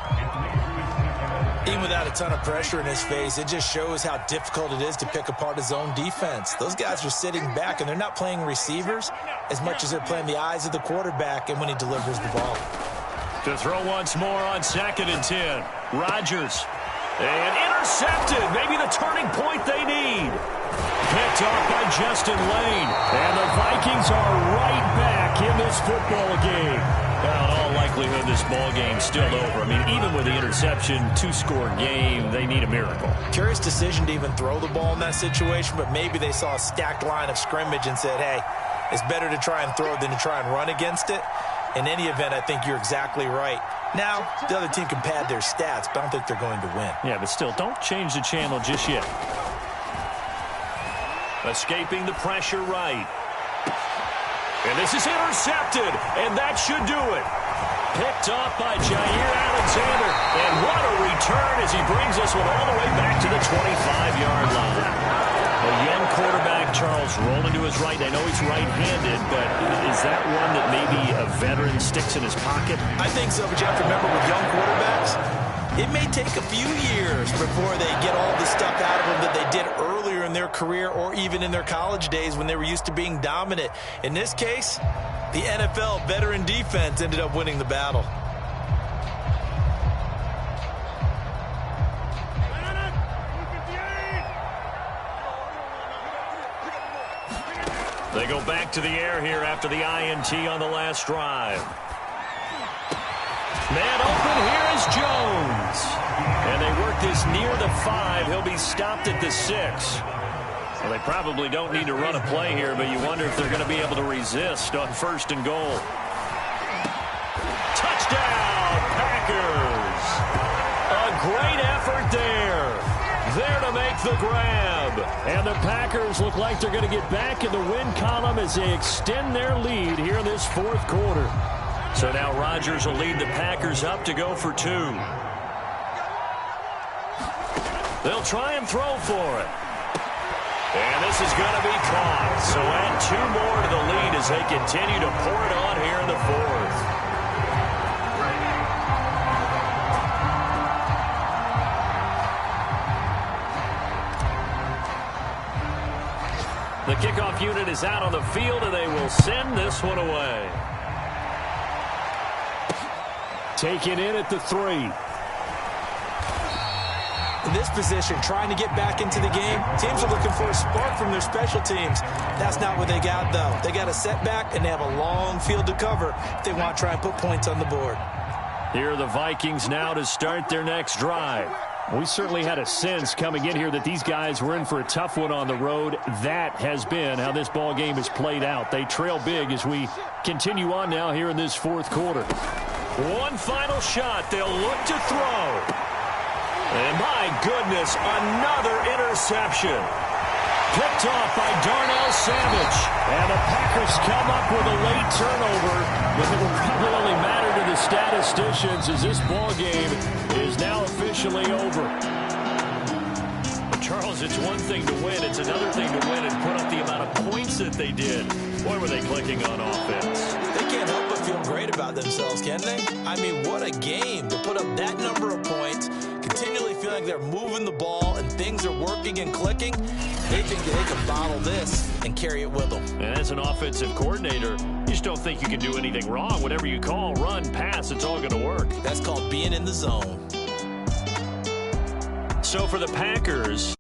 Even without a ton of pressure in his face, it just shows how difficult it is to pick apart his own defense. Those guys are sitting back, and they're not playing receivers as much as they're playing the eyes of the quarterback and when he delivers the ball. To throw once more on 2nd and 10. Rodgers. And intercepted. Maybe the turning point they need. Picked off by Justin Lane. And the Vikings are right back in this football game. Well, in all likelihood, this ball game's still over. I mean, even with the interception, 2-score game, they need a miracle. Curious decision to even throw the ball in that situation, but maybe they saw a stacked line of scrimmage and said, hey, it's better to try and throw than to try and run against it. In any event, I think you're exactly right. Now, the other team can pad their stats, but I don't think they're going to win. Yeah, but still, don't change the channel just yet. Escaping the pressure right. And this is intercepted, and that should do it. Picked off by Jair Alexander. And what a return as he brings this one all the way back to the 25-yard line. A young quarterback, Charles, rolling to his right. I know he's right-handed, but is that one that maybe a veteran sticks in his pocket? I think so, but you have to remember with young quarterbacks, it may take a few years before they get all the stuff out of them that they did earlier in their career or even in their college days when they were used to being dominant. In this case, the NFL veteran defense ended up winning the battle. They go back to the air here after the INT on the last drive. Man open, here is Jones. And they work this near the 5. He'll be stopped at the 6. Well, they probably don't need to run a play here, but you wonder if they're going to be able to resist on 1st and goal. Touchdown, Packers. A great effort there. There to make the grab. And the Packers look like they're going to get back in the win column as they extend their lead here in this 4th quarter. So now Rodgers will lead the Packers up to go for 2. They'll try and throw for it. And this is going to be caught. So add 2 more to the lead as they continue to pour it on here in the 4th. The kickoff unit is out on the field, and they will send this one away. Taken in at the 3. In this position, trying to get back into the game, teams are looking for a spark from their special teams. That's not what they got, though. They got a setback, and they have a long field to cover if they want to try and put points on the board. Here are the Vikings now to start their next drive. We certainly had a sense coming in here that these guys were in for a tough one on the road. That has been how this ball game has played out. They trail big as we continue on now here in this 4th quarter. One final shot. They'll look to throw. And my goodness, another interception. Picked off by Darnell Savage. And the Packers come up with a late turnover, but it will probably only matter to the statisticians as this ball game is now officially over. But Charles, it's one thing to win. It's another thing to win and put up the amount of points that they did. Boy, were they clicking on offense. They can't help but feel great about themselves, can they? I mean, what a game to put up that number of points, continually feel like they're moving the ball and things are working and clicking. They think they can bottle this and carry it with them. And as an offensive coordinator, you just don't think you can do anything wrong. Whatever you call, run, pass, it's all going to work. That's called being in the zone. So for the Packers,